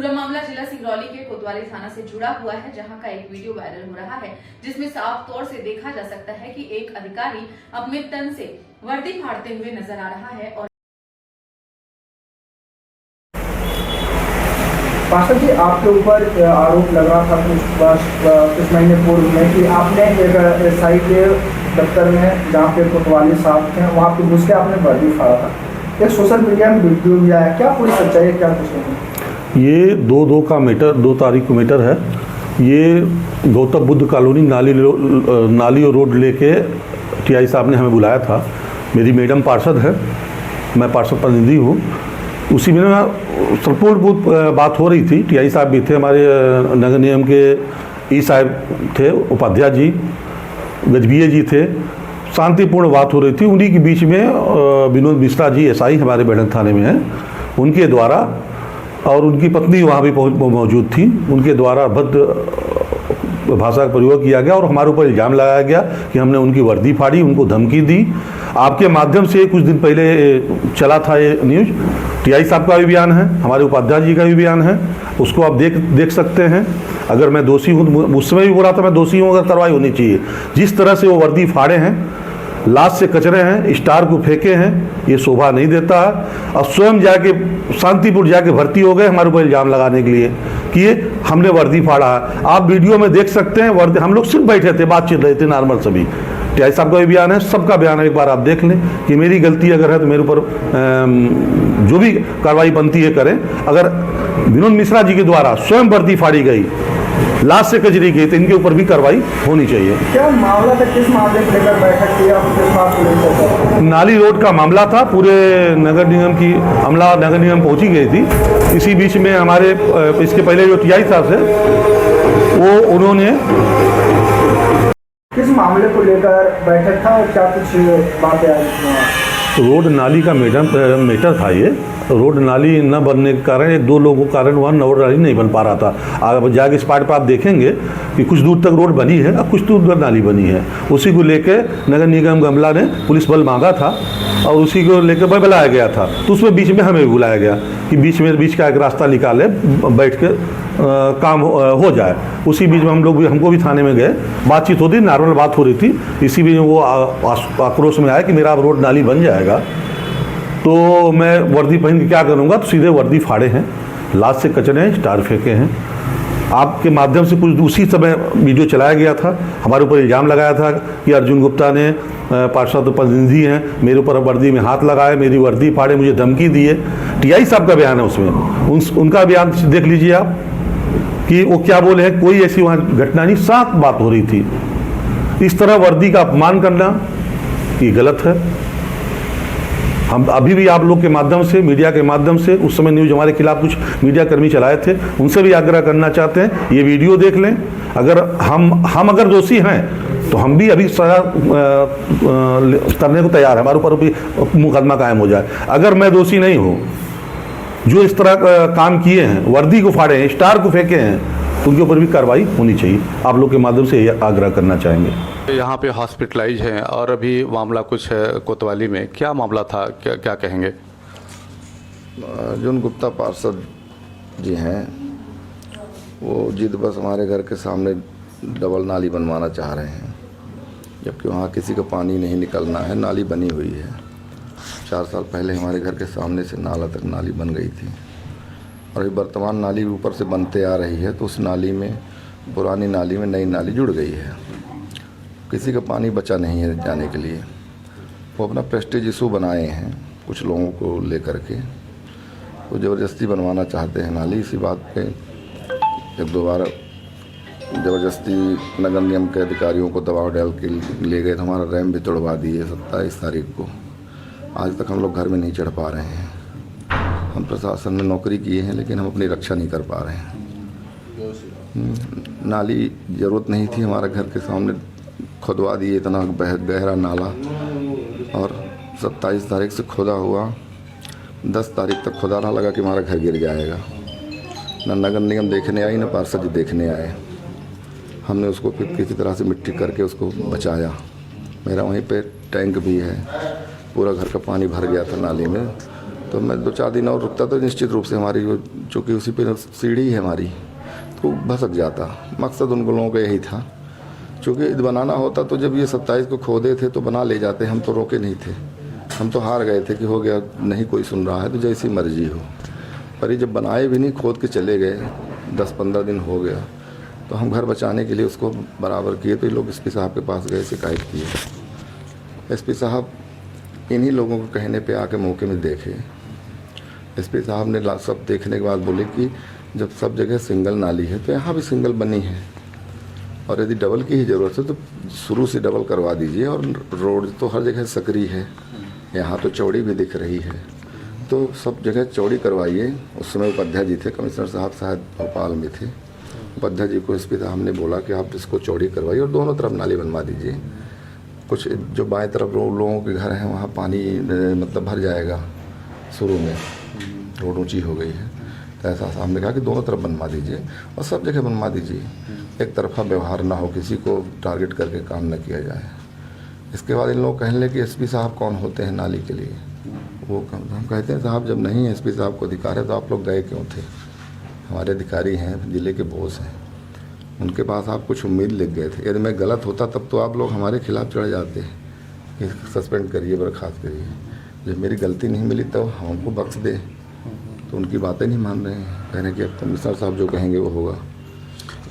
पूरा मामला जिला सिंगरौली के कोतवाली थाना से जुड़ा हुआ है, जहां का एक वीडियो वायरल हो रहा है, जिसमें साफ तौर से देखा जा सकता है कि एक अधिकारी अपने तन से वर्दी फाड़ते हुए नजर आ रहा है। और पास्टर जी, आपके ऊपर आरोप लग रहा था कुछ महीने पूर्व में कि आपने एक एसआई के दफ्तर में जहाँ पे कोतवाली साहब थे वहाँ पे घुस के आपने वर्दी फाड़ा था। एक सोशल मीडिया में वीडियो भी आया, क्या पूरी सच्चाई है, क्या कुछ नहीं? ये 2 तारीख को मीटर है। ये गौतम बुद्ध कॉलोनी नाली रोड लेके टीआई साहब ने हमें बुलाया था। मेरी मैडम पार्षद है, मैं पार्षद प्रतिनिधि हूँ। उसी में ना संपूर्ण बात हो रही थी। टीआई साहब भी थे, हमारे नगर निगम के ई साहब थे, उपाध्याय जी, गजबीये जी थे। शांतिपूर्ण बात हो रही थी। उन्हीं के बीच में विनोद मिश्रा जी एसआई हमारे बैठक थाने में हैं, उनके द्वारा और उनकी पत्नी वहाँ भी मौजूद थी, उनके द्वारा भद्र भाषा का प्रयोग किया गया और हमारे ऊपर इल्ज़ाम लगाया गया कि हमने उनकी वर्दी फाड़ी, उनको धमकी दी। आपके माध्यम से कुछ दिन पहले चला था ये न्यूज़। टीआई साहब का भी बयान है, हमारे उपाध्याय जी का भी बयान है, उसको आप देख सकते हैं। अगर मैं दोषी हूँ, उस समय भी बोला था मैं दोषी हूँ, अगर कार्रवाई होनी चाहिए। जिस तरह से वो वर्दी फाड़े हैं, लाश से कचरे हैं, स्टार को फेंके हैं, ये शोभा नहीं देता है। और स्वयं जाके शांतिपुर जाके भर्ती हो गए हमारे ऊपर इल्ज़ाम लगाने के लिए कि ये हमने वर्दी फाड़ा है। आप वीडियो में देख सकते हैं, वर्दी हम लोग सिर्फ बैठे थे, बातचीत रहे थे नॉर्मल सभी। टीआई साहब का भी बयान है, सबका बयान है, एक बार आप देख लें कि मेरी गलती अगर है तो मेरे ऊपर जो भी कार्रवाई बनती है करें। अगर विनोद मिश्रा जी के द्वारा स्वयं वर्दी फाड़ी गई, लाश से कचरी गई, तो इनके ऊपर भी कार्रवाई होनी चाहिए। क्या मामला था, किस मामले को लेकर बैठक की आप? नाली रोड का मामला था। पूरे नगर निगम की अमला नगर निगम पहुंची गई थी। इसी बीच में हमारे इसके पहले जो टीआई साहब थे वो उन्होंने किस मामले को लेकर बैठक था और क्या कुछ बातें आई? रोड नाली का मैटर था। ये रोड नाली न बनने के कारण, 1-2 लोगों के कारण वहाँ रोड नाली नहीं बन पा रहा था। अब जाके स्पॉट पर आप देखेंगे कि कुछ दूर तक रोड बनी है, अब कुछ दूर तक नाली बनी है। उसी को लेके नगर निगम गमला ने पुलिस बल मांगा था और उसी को लेकर बुलाया गया था। तो उसमें बीच में हमें भी बुलाया गया कि बीच का एक रास्ता निकाले, बैठ के काम हो जाए। उसी बीच में हमको भी थाने में गए, बातचीत होती, नॉर्मल बात हो रही थी। इसी बीच में वो आक्रोश में आया कि मेरा अब रोड नाली बन जाएगा तो मैं वर्दी पहन के क्या करूँगा। तो सीधे वर्दी फाड़े हैं, लाश से कचरे हैं, स्टार फेंके हैं। आपके माध्यम से कुछ उसी समय वीडियो चलाया गया था, हमारे ऊपर इल्ज़ाम लगाया था कि अर्जुन गुप्ता ने पार्षद प्रतिनिधि हैं, मेरे ऊपर वर्दी में हाथ लगाए, मेरी वर्दी फाड़े, मुझे धमकी दिए। टीआई साहब का बयान है उसमें, उनका बयान देख लीजिए आप कि वो क्या बोले हैं। कोई ऐसी वहाँ घटना नहीं, साफ बात हो रही थी। इस तरह वर्दी का अपमान करना ये गलत है। हम अभी भी आप लोग के माध्यम से, मीडिया के माध्यम से, उस समय न्यूज़ हमारे खिलाफ कुछ मीडिया कर्मी चलाए थे, उनसे भी आग्रह करना चाहते हैं ये वीडियो देख लें। अगर हम अगर दोषी हैं तो हम भी अभी सजा करने को तैयार है, हमारे ऊपर भी मुकदमा कायम हो जाए। अगर मैं दोषी नहीं हूँ, जो इस तरह काम किए हैं, वर्दी को फाड़े हैं, स्टार को फेंके हैं, तो उनके ऊपर भी कार्रवाई होनी चाहिए। आप लोग के माध्यम से ये आग्रह करना चाहेंगे। यहाँ पे हॉस्पिटलाइज हैं और अभी मामला कुछ है कोतवाली में, क्या मामला था, क्या कहेंगे? अर्जुन गुप्ता पार्षद जी हैं, वो जिद बस हमारे घर के सामने डबल नाली बनवाना चाह रहे हैं, जबकि वहाँ किसी का पानी नहीं निकलना है। नाली बनी हुई है, 4 साल पहले हमारे घर के सामने से नाला तक नाली बन गई थी और अभी वर्तमान नाली ऊपर से बनते आ रही है, तो उस नाली में, पुरानी नाली में नई नाली जुड़ गई है। किसी का पानी बचा नहीं है जाने के लिए। वो अपना प्रेस्टीज इशू बनाए हैं कुछ लोगों को लेकर के, वो ज़बरदस्ती बनवाना चाहते हैं नाली। इसी बात पे 1-2 बार ज़बरदस्ती नगर निगम के अधिकारियों को दबाव डाल के ले गए, तो हमारा रैम भी तोड़वा दिए 27 तारीख को। आज तक हम लोग घर में नहीं चढ़ पा रहे हैं। हम प्रशासन में नौकरी किए हैं, लेकिन हम अपनी रक्षा नहीं कर पा रहे हैं। नाली ज़रूरत नहीं थी, हमारे घर के सामने खुदवा दिए इतना गहरा नाला, और 27 तारीख से खुदा हुआ, 10 तारीख तक खुदा ना लगा कि हमारा घर गिर जाएगा। न नगर निगम देखने आई, न पार्षद जी देखने आए। हमने उसको फिर किसी तरह से मिट्टी करके उसको बचाया। मेरा वहीं पे टैंक भी है, पूरा घर का पानी भर गया था नाली में, तो मैं 2-4 दिन और रुकता तो निश्चित रूप से हमारी वो, चूँकि उसी पे सीढ़ी है हमारी, तो भसक जाता। मकसद उन लोगों का यही था, चूँकि बनाना होता तो जब ये 27 को खोदे थे तो बना ले जाते, हम तो रोके नहीं थे, हम तो हार गए थे कि हो गया, नहीं कोई सुन रहा है तो जैसी मर्जी हो। पर ये जब बनाए भी नहीं, खोद के चले गए, 10-15 दिन हो गया, तो हम घर बचाने के लिए उसको बराबर किए। तो ये लोग एसपी साहब के पास गए, शिकायत किए। एसपी साहब इन्हीं लोगों को कहने पे आके मौके में देखे। एसपी साहब ने सब देखने के बाद बोले कि जब सब जगह सिंगल नाली है तो यहाँ भी सिंगल बनी है, और यदि डबल की ही ज़रूरत है तो शुरू से डबल करवा दीजिए। और रोड तो हर जगह सकरी है, यहाँ तो चौड़ी भी दिख रही है, तो सब जगह चौड़ी करवाइए। उस समय उपाध्याय जी थे, कमिश्नर साहब शायद भोपाल में थे। उपाध्याय जी को एसपी साहब ने बोला कि आप इसको चौड़ी करवाइए और दोनों तरफ नाली बनवा दीजिए। कुछ जो बाएं तरफ लोगों के घर हैं वहाँ पानी मतलब भर जाएगा, शुरू में रोड ऊँची हो गई है, तो ऐसा साहब ने कहा कि दोनों तरफ बनवा दीजिए और सब जगह बनवा दीजिए, एक तरफा व्यवहार ना हो, किसी को टारगेट करके काम न किया जाए। इसके बाद इन लोग कहने लगे कि एसपी साहब कौन होते हैं नाली के लिए। वो हम कहते हैं साहब जब नहीं एसपी साहब को अधिकार है तो आप लोग गए क्यों थे? हमारे अधिकारी हैं, जिले के बॉस हैं, उनके पास आप कुछ उम्मीद लेके गए थे। यदि मैं गलत होता तब तो आप लोग हमारे खिलाफ चढ़ जाते कि सस्पेंड करिए, बर्खास्त करिए। जब मेरी गलती नहीं मिली तो हमको बख्श दे, तो उनकी बातें नहीं मान रहे हैं, कह रहे हैं कि अब कमिश्नर साहब जो कहेंगे वो होगा।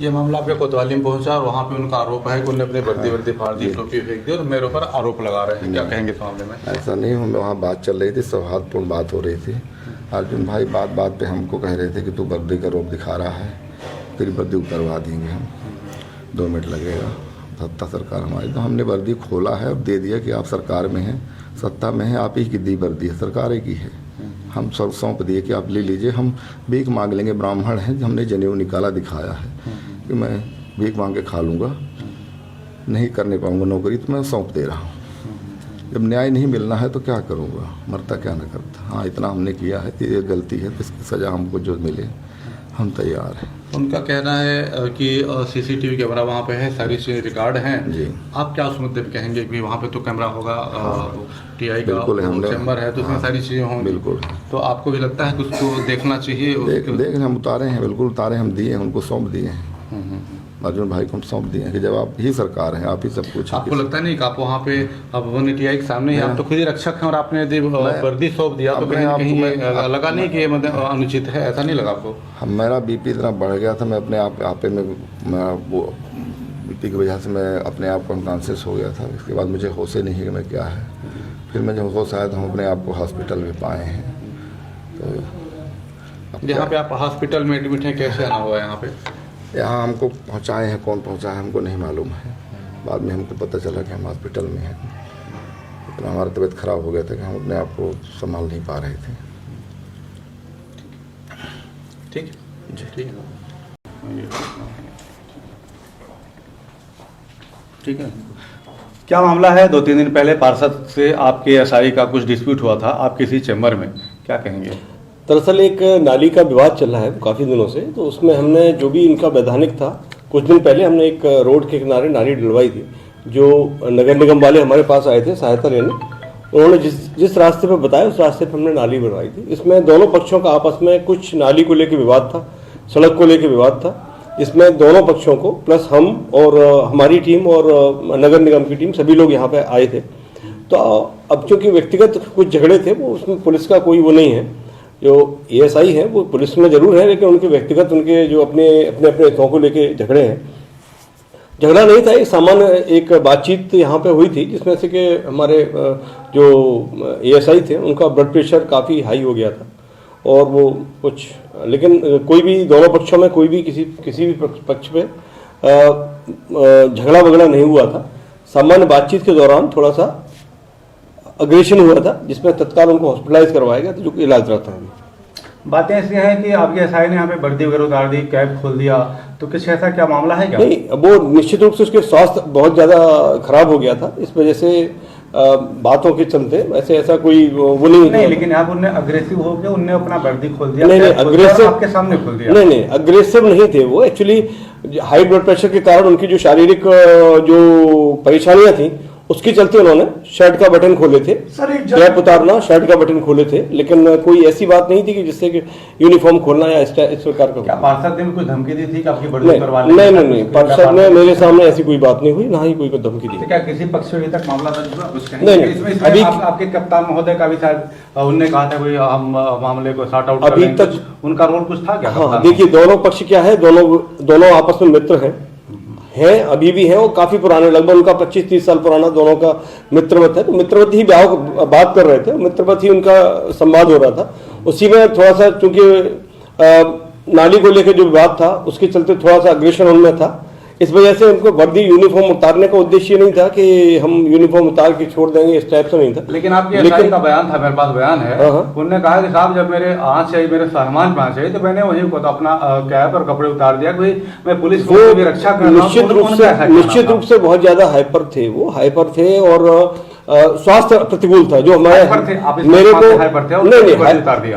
ये मामला आपके कोतवाली में पहुंचा और वहाँ पे उनका आरोप है कि उन्होंने अपनी वर्दी फाड़ दी, टोपी फेंक दी और मेरे ऊपर आरोप लगा रहे हैं। क्या कहेंगे इस मामले में? ऐसा नहीं, हमें वहाँ बात चल रही थी, सौहार्दपूर्ण बात हो रही थी। अर्जुन भाई बात बात पे हमको कह रहे थे कि तू वर्दी का रोप दिखा रहा है, तेरी वर्दी उतरवा देंगे हम, 2 मिनट लगेगा, सत्ता सरकार हमारी। तो हमने वर्दी खोला है और दे दिया कि आप सरकार में हैं, सत्ता में हैं, आप ही की दी वर्दी है, सरकार ही की है। हम सब सौंप दिए कि आप ले लीजिए, हम भीख मांग लेंगे, ब्राह्मण हैं, हमने जनेऊ निकाला दिखाया है कि मैं भीख मांग के खा लूँगा, नहीं करने पाऊँगा नौकरी, तो मैं सौंप दे रहा हूँ। जब न्याय नहीं मिलना है तो क्या करूँगा, मरता क्या न करता। हाँ, इतना हमने किया है कि ये गलती है, तो इसकी सज़ा हमको जो मिले हम तैयार हैं। उनका कहना है कि सीसीटीवी कैमरा वहाँ पे है, सारी चीज़ें रिकॉर्ड हैं जी। आप क्या उस मुद्दे पे कहेंगे कि वहाँ पे तो कैमरा होगा, टीआई का चैम्बर है तो उसमें सारी चीज़ें होंगी, बिल्कुल। तो आपको भी लगता है कि उसको देखना चाहिए? देख हम उतारे हैं, बिल्कुल उतारे, हम दिए हैं, उनको सौंप दिए हैं, अर्जुन भाई को हम सौंप दिए हैं कि जब आप ही सरकार हैं, आप ही सब कुछ। आपको लगता नहीं कि आप वहाँ पे अब टीआई के सामने ही आप तो खुद ही रक्षक हैं और आपने वर्दी सौंप दिया, तो कहीं लगा नहीं कि मतलब अनुचित है? ऐसा नहीं लगा आपको? मेरा बीपी इतना बढ़ गया था, मैं अपने आपे में वो बीपी की वजह से मैं अपने आप को अनकॉन्शियस हो गया था। इसके बाद मुझे होश ही नहीं कि मैं क्या है। फिर मैं जब होश आया तो हम अपने आप को हॉस्पिटल में पाए हैं। तो यहाँ पे आप हॉस्पिटल में एडमिट हैं, कैसे आना हुआ है यहाँ पे? यहाँ हमको पहुँचाए हैं, कौन पहुँचाया है हमको नहीं मालूम है। बाद में हमको पता चला कि हम हॉस्पिटल में हैं। इतना हमारा तबीयत ख़राब हो गया था कि हम अपने आप को संभाल नहीं पा रहे थे। ठीक है जी, ठीक है, ठीक है। क्या मामला है? 2-3 दिन पहले पार्षद से आपके एसआई का कुछ डिस्प्यूट हुआ था आपके इसी चैम्बर में, क्या कहेंगे? दरअसल एक नाली का विवाद चल रहा है काफ़ी दिनों से, तो उसमें हमने जो भी इनका वैधानिक था, कुछ दिन पहले हमने एक रोड के किनारे नाली डलवाई थी। जो नगर निगम वाले हमारे पास आए थे सहायता लेने, उन्होंने जिस रास्ते पर बताया उस रास्ते पर हमने नाली बनवाई थी। इसमें दोनों पक्षों का आपस में कुछ नाली को लेकर विवाद था, सड़क को लेकर विवाद था। इसमें दोनों पक्षों को प्लस हम और हमारी टीम और नगर निगम की टीम सभी लोग यहाँ पे आए थे। तो अब चूँकि व्यक्तिगत कुछ झगड़े थे, वो उसमें पुलिस का कोई वो नहीं है। जो एएसआई है वो पुलिस में जरूर है, लेकिन उनके व्यक्तिगत उनके जो अपने हितों को लेके झगड़े हैं। झगड़ा नहीं था, एक सामान्य एक बातचीत यहाँ पे हुई थी, जिसमें से कि हमारे जो एएसआई थे उनका ब्लड प्रेशर काफ़ी हाई हो गया था और वो कुछ, लेकिन कोई भी दोनों पक्षों में कोई भी किसी भी पक्ष पे झगड़ा वगड़ा नहीं हुआ था। सामान्य बातचीत के दौरान थोड़ा सा अग्रेशन हुआ था, जिसमें तत्काल उनको हॉस्पिटलाइज करवाया गया, तो जो कि इलाज रहता है। बातें ऐसी हैं कि आपके एसआई ने यहाँ पे वर्दी वगैरह उतार दी, कैब खोल दिया, तो कुछ ऐसा क्या मामला है क्या? नहीं, वो निश्चित रूप से उसके स्वास्थ्य बहुत ज़्यादा खराब हो गया था, इस वजह से बातों के चलते वैसे ऐसा कोई वो नहीं, लेकिन यहाँ उनने अग्रेसिव हो गया, उनने अपना वर्दी खोल दिया। नहीं, अग्रेसिव आपके सामने खोल दिया। नहीं, अग्रेसिव नहीं थे वो। एक्चुअली हाई ब्लड प्रेशर के कारण उनकी जो शारीरिक जो परेशानियां थी उसके चलते उन्होंने शर्ट का बटन खोले थे, सर एक कैप उतारना, शर्ट का बटन खोले थे, लेकिन कोई ऐसी बात नहीं थी कि जिससे कि यूनिफॉर्म खोलना या इस प्रकार का। क्या पार्षद ने भी कोई धमकी दी थी कि आपकी वर्दी नहीं करवा नहीं, पार्षद ने मेरे सामने ऐसी कोई बात नहीं हुई, ना ही कोई धमकी दी। क्या किसी पक्ष से अभी तक मामला दर्ज हुआ कुछ कहें? नहीं, इसमें अभी आपके कप्तान महोदय का भी शायद उनने कहा था कोई हम मामले को सॉर्ट आउट अभी तक उनका रोल कुछ था क्या? हाँ, देखिए दोनों पक्ष क्या है, दोनों आपस में मित्र हैं, अभी भी हैं, और काफी पुराने, लगभग उनका 25-30 साल पुराना दोनों का मित्रवत है। तो मित्रवत ही बात कर रहे थे, मित्रवत ही उनका संवाद हो रहा था। उसी में थोड़ा सा चूंकि नाली को लेकर जो विवाद था उसके चलते थोड़ा सा अग्रेशन उनमें था, इस वजह से उनको वर्दी यूनिफॉर्म उतारने का उद्देश्य नहीं था कि हम यूनिफॉर्म उतार के छोड़ देंगे, इस टाइप से नहीं था। लेकिन आपके एसआई का बयान था, मेरे पास बयान है, उन्होंने कहा कि साहब जब मेरे आँच चाहिए, मेरे सामान पे आँच चाहिए, तो मैंने वहीं को तो अपना कैप और कपड़े उतार दिया, कोई मैं पुलिस की भी रक्षा कर रहा हूं। निश्चित रूप से बहुत ज्यादा हाइपर थे, वो हाइपर थे और स्वास्थ्य प्रतिकूल था जो हमारे मेरे को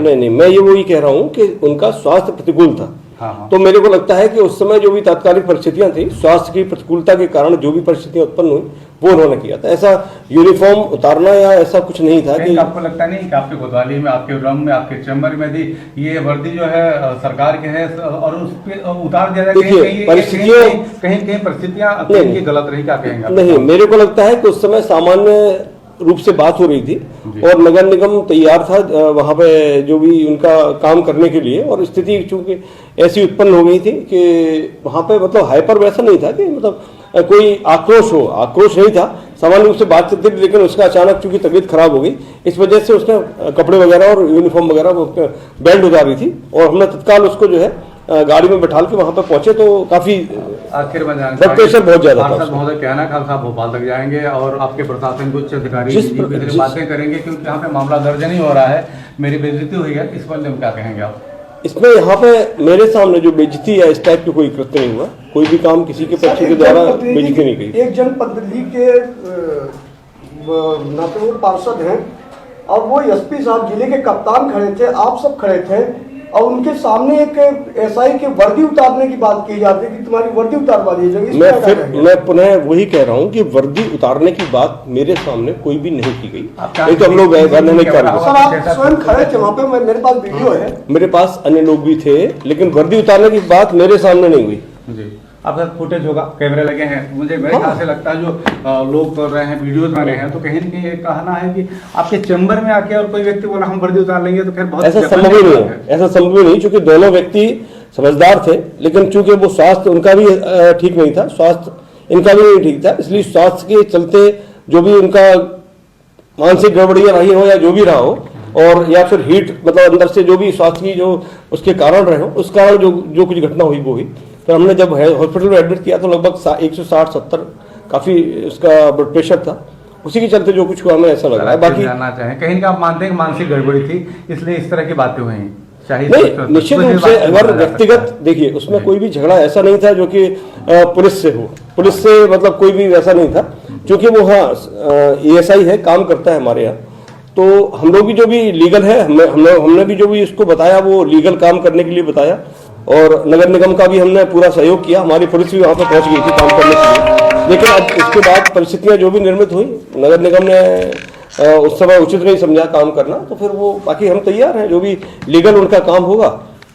नहीं, मैं ये वही कह रहा हूँ कि उनका स्वास्थ्य प्रतिकूल था। तो मेरे को लगता है कि उस समय जो भी तात्कालिक परिस्थितियां थी, स्वास्थ्य की प्रतिकूलता के कारण जो भी परिस्थितियां उत्पन्न हुई वो उन्होंने किया था। ऐसा यूनिफॉर्म उतारना या ऐसा कुछ नहीं था कि आपको लगता नहीं कि आपके कोतवाली में, आपके रूम में, आपके चैम्बर में भी ये वर्दी जो है सरकार के है और उस पर उतार दिया जाए? देखिए परिस्थितियां कहीं परिस्थितियां गलत रही, क्या कहेंगे? नहीं, मेरे को लगता है कि उस समय सामान्य रूप से बात हो रही थी और नगर निगम तैयार था वहां पे जो भी उनका काम करने के लिए, और स्थिति चूंकि ऐसी उत्पन्न हो गई थी कि वहां पे मतलब हाइपर वैसा नहीं था कि मतलब कोई आक्रोश नहीं था, सामान्य रूप से बात चलती थी, लेकिन उसका अचानक चूंकि तबीयत खराब हो गई, इस वजह से उसने कपड़े वगैरह और यूनिफॉर्म वगैरह बेल्ट उतारी थी और हमने तत्काल उसको जो है गाड़ी में बैठा के वहां पे पहुंचे। तो काफी आखिर में ब्लड प्रेशर बहुत ज्यादा था। महोदय कहना कल साहब भोपाल तक जाएंगे और आपके प्रशासन के उच्च अधिकारी बातें करेंगे, क्योंकि यहाँ पे मामला दर्ज नहीं हो रहा है, मेरी बेइज्जती हुई है, इस पर क्या कहेंगे आप? इसमें यहाँ पे मेरे सामने जो बेइज्जती या इस टाइप की कोई कृत्य नहीं हुआ, कोई भी काम किसी के पक्ष के द्वारा बेइज्जती नहीं की। एक जनप्रतिनिधि के नाते वो पार्षद हैं और वो एसपी साहब जिले के कप्तान खड़े थे, आप सब खड़े थे, और उनके सामने एक एसआई के वर्दी उतारने की बात की जाती है कि तुम्हारी वर्दी उतारवा दी जाएगी। मैं पुनः वही कह रहा हूँ कि वर्दी उतारने की बात मेरे सामने कोई भी नहीं की गई। नहीं तो हम लोग स्वयं खड़े थे वहाँ पे, मेरे पास वीडियो है, मेरे पास अन्य लोग भी थे, लेकिन वर्दी उतारने की बात मेरे सामने नहीं हुई। जी, आपका फुटेज होगा, कैमरे लगे हैं, मुझे मेरे ख्याल से लगता है जो लोग कर रहे हैं, वीडियोस बना रहे हैं, तो कहीं न कहीं ये कहना है कि आपके चैम्बर में आके और कोई व्यक्ति बोला हम वर्दी उतार लेंगे, तो फिर बहुत ऐसा संभव ही नहीं है, ऐसा संभव ही नहीं, क्योंकि दोनों व्यक्ति समझदार थे, लेकिन चूंकि वो स्वास्थ्य उनका भी ठीक नहीं था, स्वास्थ्य इनका भी नहीं ठीक था, इसलिए स्वास्थ्य के चलते जो भी उनका मानसिक गड़बड़ियां रही हो या जो भी रहा हो, और या फिर हीट मतलब अंदर से जो भी स्वास्थ्य की जो उसके कारण रहे हो, उस कारण जो कुछ घटना हुई वो हुई। तो हमने जब हॉस्पिटल में एडमिट किया तो लगभग 160-170 काफी उसका ब्लड प्रेशर था, उसी के चलते जो कुछ हुआ हमें ऐसा लगा है। बाकी जानना चाहें कहीं का आप मानते हैं कि मानसिक गड़बड़ी थी इसलिए इस तरह की बातें हुई हैं? नहीं, निश्चित रूप से अगर व्यक्तिगत देखिए उसमें कोई भी झगड़ा ऐसा नहीं था जो कि पुलिस से हो, पुलिस से मतलब कोई भी वैसा नहीं था, क्योंकि वो एएसआई है, काम करता है हमारे यहाँ, तो हम लोग भी जो भी लीगल है हमने भी जो भी इसको बताया वो लीगल काम करने के लिए बताया, और नगर निगम का भी हमने पूरा सहयोग किया, हमारी पुलिस भी वहाँ पर पहुँच गई थी काम करने के लिए। लेकिन अब इसके बाद परिस्थितियाँ जो भी निर्मित हुई, नगर निगम ने उस समय उचित नहीं समझा काम करना, तो फिर वो बाकी हम तैयार हैं, जो भी लीगल उनका काम होगा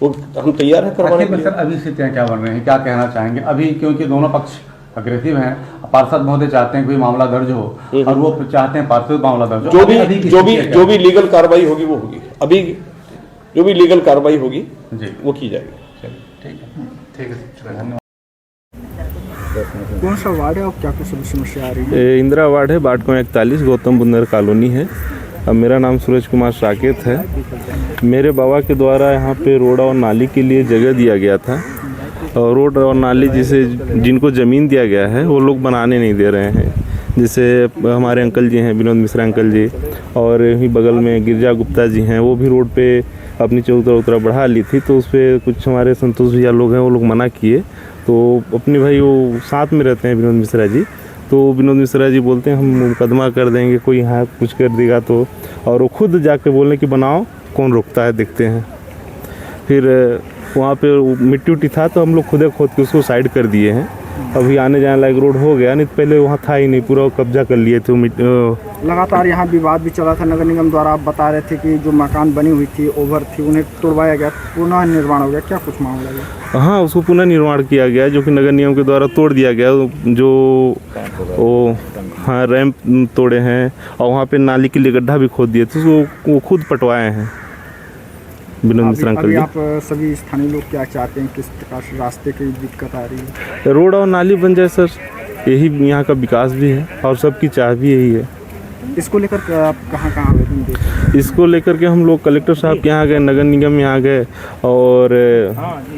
वो हम तैयार हैं करवाने के लिए। सर अभी स्थितियाँ क्या बन रही हैं, क्या कहना चाहेंगे अभी, क्योंकि दोनों पक्ष अग्रेसिव हैं, पार्षद महोदय चाहते हैं कोई मामला दर्ज हो और वो चाहते हैं पार्षद मामला दर्ज हो, जो भी लीगल कार्रवाई होगी वो होगी, अभी जो भी लीगल कार्रवाई होगी वो की जाएगी। ठीक है, धन्यवाद। कौन सा वार्ड है और क्या कुछ समस्या आ रही है? इंदिरा वार्ड है, बाट 41 गौतम बुद्ध नगर कॉलोनी है। अब मेरा नाम सूरज कुमार साकेत है। मेरे बाबा के द्वारा यहाँ पे रोड और नाली के लिए जगह दिया गया था, और रोड और नाली जिनको ज़मीन दिया गया है वो लोग बनाने नहीं दे रहे हैं। जैसे हमारे अंकल जी हैं, विनोद मिश्रा अंकल जी, और यहीं बगल में गिरजा गुप्ता जी हैं, वो भी रोड पे अपनी चौतरा बढ़ा ली थी, तो उस पर कुछ हमारे संतोष भैया लोग हैं, वो लोग मना किए। तो अपने भाई वो साथ में रहते हैं विनोद मिश्रा जी, तो विनोद मिश्रा जी बोलते हैं हम मुकदमा कर देंगे, कोई यहाँ कुछ कर देगा तो, और वो खुद जाके बोलने कि बनाओ, कौन रोकता है देखते हैं। फिर वहाँ पे मिट्टी उट्टी था तो हम लोग खुद खोद के उसको साइड कर दिए हैं, अभी आने जाने लायक रोड हो गया, नहीं तो पहले वहाँ था ही नहीं, पूरा कब्जा कर लिए थे। लगातार यहाँ विवाद भी चला था नगर निगम द्वारा। आप बता रहे थे कि जो मकान बनी हुई थी, ओवर थी, उन्हें तोड़वाया गया, पुनः निर्माण हो गया, क्या कुछ मामला है? हाँ, उसको पुनः निर्माण किया गया, जो कि नगर निगम के द्वारा तोड़ दिया गया। जो वो हाँ रैंप तोड़े हैं और वहाँ पे नाली के लिए गड्ढा भी खोद दिए थे, तो वो खुद पटवाए हैं विनोद मिश्रा अंकल जी। आप सभी स्थानीय लोग क्या चाहते हैं, किस प्रकार से रास्ते की दिक्कत आ रही है? रोड और नाली बन जाए सर, यही यहाँ का विकास भी है और सबकी चाह भी यही है। इसको लेकर आप कहाँ आवेदन देते? इसको लेकर के हम लोग कलेक्टर साहब के यहाँ गए, नगर निगम यहाँ गए, और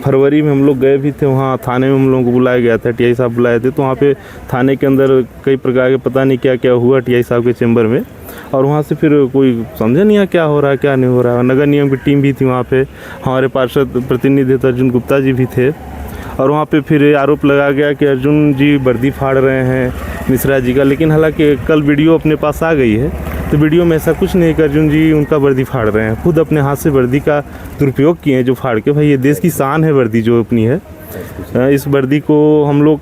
फरवरी में हम लोग गए भी थे। वहाँ थाने में हम लोगों को बुलाया गया था, टीआई साहब बुलाए थे। तो वहाँ पे थाने के अंदर कई प्रकार के पता नहीं क्या क्या हुआ टीआई साहब के चैम्बर में, और वहाँ से फिर कोई समझा नहीं क्या हो रहा है क्या नहीं हो रहा है। नगर निगम की टीम भी थी वहाँ पे, हमारे पार्षद प्रतिनिधि अर्जुन गुप्ता जी भी थे, और वहाँ पे फिर आरोप लगा गया कि अर्जुन जी वर्दी फाड़ रहे हैं मिश्रा जी का। लेकिन हालांकि कल वीडियो अपने पास आ गई है, तो वीडियो में ऐसा कुछ नहीं कि अर्जुन जी उनका वर्दी फाड़ रहे हैं, खुद अपने हाथ से वर्दी का दुरुपयोग किए हैं जो फाड़ के। भाई ये देश की शान है वर्दी जो अपनी है। इस वर्दी को हम लोग,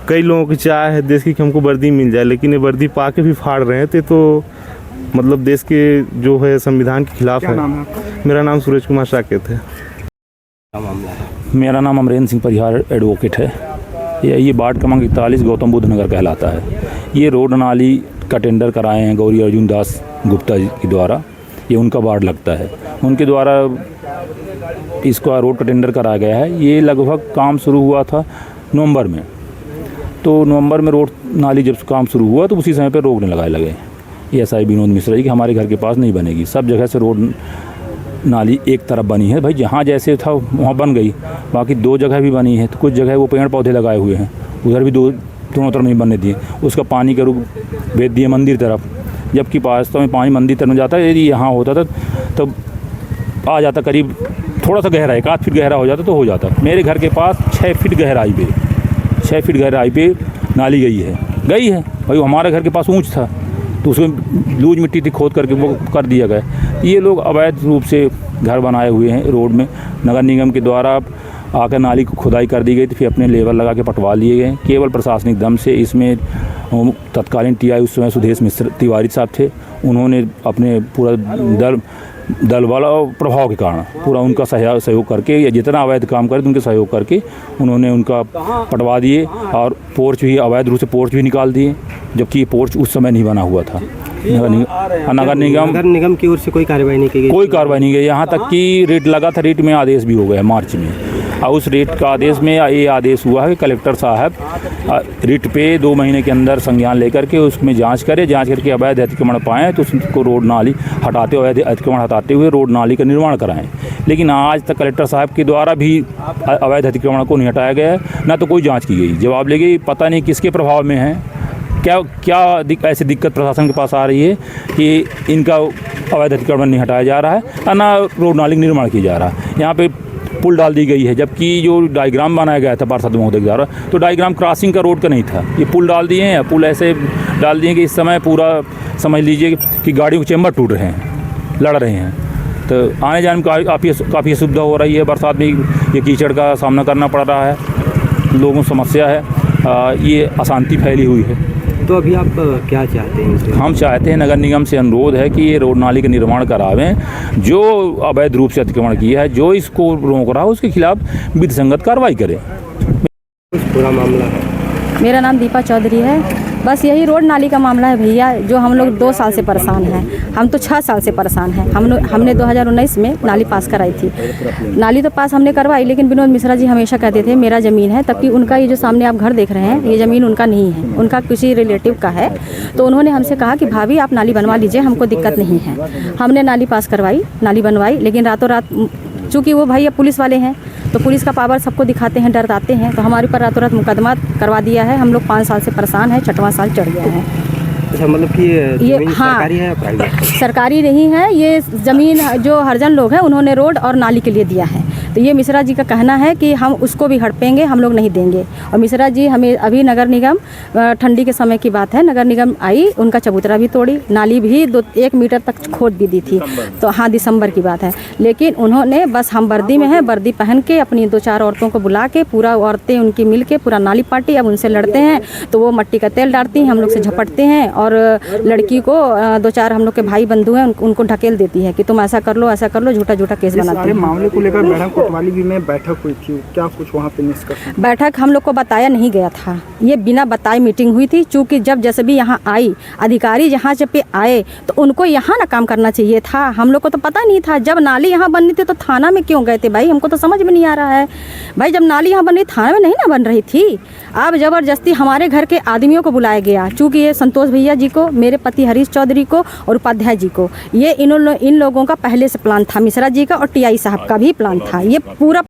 कई लोगों की चाह है देश की कि हमको वर्दी मिल जाए, लेकिन ये वर्दी पा के भी फाड़ रहे हैं, तो मतलब देश के जो है संविधान के खिलाफ है। मेरा नाम सूरज कुमार साकेत है। मेरा नाम अमरेंद्र सिंह परिहार एडवोकेट है। ये वार्ड क्रमांक 41 गौतम बुद्ध नगर कहलाता है। ये रोड नाली का टेंडर कराए हैं गौरी अर्जुन दास गुप्ता जी के द्वारा, ये उनका वार्ड लगता है। उनके द्वारा इसका रोड का टेंडर कराया गया है। ये लगभग काम शुरू हुआ था नवंबर में, तो नवंबर में रोड नाली जब काम शुरू हुआ तो उसी समय पर रोकने लगे एएसआई विनोद मिश्रा जी कि हमारे घर के पास नहीं बनेगी। सब जगह से रोड नाली एक तरफ बनी है, भाई जहाँ जैसे था वहाँ बन गई, बाकी 2 जगह भी बनी है। तो कुछ जगह वो पेड़ पौधे लगाए हुए हैं, उधर भी दोनों तरफ नहीं बनने दिए। उसका पानी का रुख भेज दिए मंदिर तरफ, जबकि वास्तव में पानी मंदिर तरफ जाता है। यदि यहाँ होता था तब आ जाता, करीब थोड़ा सा गहरा 1 आध फीट गहरा हो जाता तो हो जाता। मेरे घर के पास 6 फीट गहराई पे 6 फीट गहराई पे नाली गई है भाई। हमारे घर के पास ऊँच था, तो उसमें लूज मिट्टी थी, खोद करके वो कर दिया गया। ये लोग अवैध रूप से घर बनाए हुए हैं रोड में। नगर निगम के द्वारा आकर नाली को खुदाई कर दी गई थी, फिर अपने लेबर लगा के पटवा लिए गए केवल प्रशासनिक दम से। इसमें तत्कालीन टीआई उस समय सुदेश मिश्र तिवारी साहब थे, उन्होंने अपने पूरा दल वाला प्रभाव के कारण पूरा उनका सहयोग करके, या जितना अवैध काम करे उनके सहयोग करके उन्होंने उनका पटवा दिए। और पोर्च भी अवैध रूप से पोर्च भी निकाल दिए, जबकि ये पोर्च उस समय नहीं बना हुआ था। नगर निगम की ओर से कोई कार्रवाई नहीं की गई, कोई कार्रवाई नहीं की। यहाँ तक कि रेट लगा था, रेट में आदेश भी हो गया मार्च में, और उस रेट का आदेश में ये आदेश हुआ है कि कलेक्टर साहब रिट पे 2 महीने के अंदर संज्ञान लेकर के उसमें जांच करके अवैध अतिक्रमण पाएँ तो उसको रोड नाली हटाते हुए, अतिक्रमण हटाते हुए रोड नाली का निर्माण कराएं। लेकिन आज तक कलेक्टर साहब के द्वारा भी अवैध अतिक्रमण को नहीं हटाया गया है, ना तो कोई जाँच की गई। जवाब ले गई, पता नहीं किसके प्रभाव में है, क्या ऐसी दिक्कत प्रशासन के पास आ रही है कि इनका अवैध अतिक्रमण नहीं हटाया जा रहा है, ना रोड नाली निर्माण किया जा रहा है। यहाँ पे पुल डाल दी गई है, जबकि जो डायग्राम बनाया गया था पार्षद महोदय के द्वारा, तो डायग्राम क्रॉसिंग का रोड का नहीं था। ये पुल डाल दिए हैं, पुल ऐसे डाल दिए कि इस समय पूरा समझ लीजिए कि गाड़ियों के चैम्बर टूट रहे हैं, लड़ रहे हैं। तो आने जाने में काफ़ी असुविधा हो रही है। बरसात में ये कीचड़ का सामना करना पड़ रहा है, लोगों को समस्या है, ये अशांति फैली हुई है। तो अभी आप क्या चाहते हैं? हम चाहते हैं, नगर निगम से अनुरोध है कि ये रोड नाली का निर्माण करावें। जो अवैध रूप से अतिक्रमण किया है, जो इसको रोक रहा है, उसके खिलाफ विधि संगत कार्रवाई करें। पूरा मामला है। मेरा नाम दीपा चौधरी है। बस यही रोड नाली का मामला है भैया, जो हम लोग 2 साल से परेशान हैं। हम तो 6 साल से परेशान हैं। हमने 2019 में नाली पास कराई थी। नाली तो पास हमने करवाई, लेकिन विनोद मिश्रा जी हमेशा कहते थे मेरा ज़मीन है, तबकि उनका ये जो सामने आप घर देख रहे हैं, ये ज़मीन उनका नहीं है, उनका किसी रिलेटिव का है। तो उन्होंने हमसे कहा कि भाभी आप नाली बनवा लीजिए, हमको दिक्कत नहीं है। हमने नाली पास करवाई, नाली बनवाई, लेकिन रातों रात, चूँकि वो भैया पुलिस वाले हैं तो पुलिस का पावर सबको दिखाते हैं, डरताते हैं, तो हमारे ऊपर रातों रात मुकदमा करवा दिया है। हम लोग 5 साल से परेशान हैं, 6वां साल चढ़ गया है। अच्छा, मतलब कि ये सरकारी है या प्राइवेट? सरकारी नहीं है, ये ज़मीन जो हरिजन लोग हैं उन्होंने रोड और नाली के लिए दिया है। तो ये मिश्रा जी का कहना है कि हम उसको भी हड़पेंगे, हम लोग नहीं देंगे। और मिश्रा जी हमें अभी नगर निगम, ठंडी के समय की बात है, नगर निगम आई, उनका चबूतरा भी तोड़ी, नाली भी 1 मीटर तक खोद भी दी थी। तो हाँ, दिसंबर की बात है। लेकिन उन्होंने बस, हम वर्दी में हैं, वर्दी पहन के अपनी 2-4 औरतों को बुला के, पूरा औरतें उनकी मिल के पूरा नाली पाटी। अब उनसे लड़ते हैं तो वो मट्टी का तेल डालती हैं, हम लोग से झपटते हैं, और लड़की को 2-4 हम लोग के भाई बंधु हैं, उनको ढकेल देती है कि तुम ऐसा कर लो, ऐसा कर लो, झूठा झूठा केस बनाते हैं। मामले को लेकर मैडम कोतवाली भी में बैठक हुई थी, क्या कुछ वहाँ पे निष्कर्ष? बैठक हम लोग को बताया नहीं गया था, ये बिना बताए मीटिंग हुई थी। चूँकि जब जैसे भी यहाँ आई अधिकारी, जहाँ जब पे आए तो उनको यहाँ ना काम करना चाहिए था। हम लोग को तो पता नहीं था। जब नाली यहाँ बननी थी तो थाना में क्यों गए थे भाई? हमको तो समझ में नहीं आ रहा है भाई। जब नाली यहाँ बन रही, थाना में नहीं ना बन रही थी। अब ज़बरदस्ती हमारे घर के आदमियों को बुलाया गया, चूँकि ये संतोष भैया जी को, मेरे पति हरीश चौधरी को और उपाध्याय जी को, ये इन लोगों का पहले से प्लान था, मिश्रा जी का और टीआई साहब का भी प्लान था। ये पूरा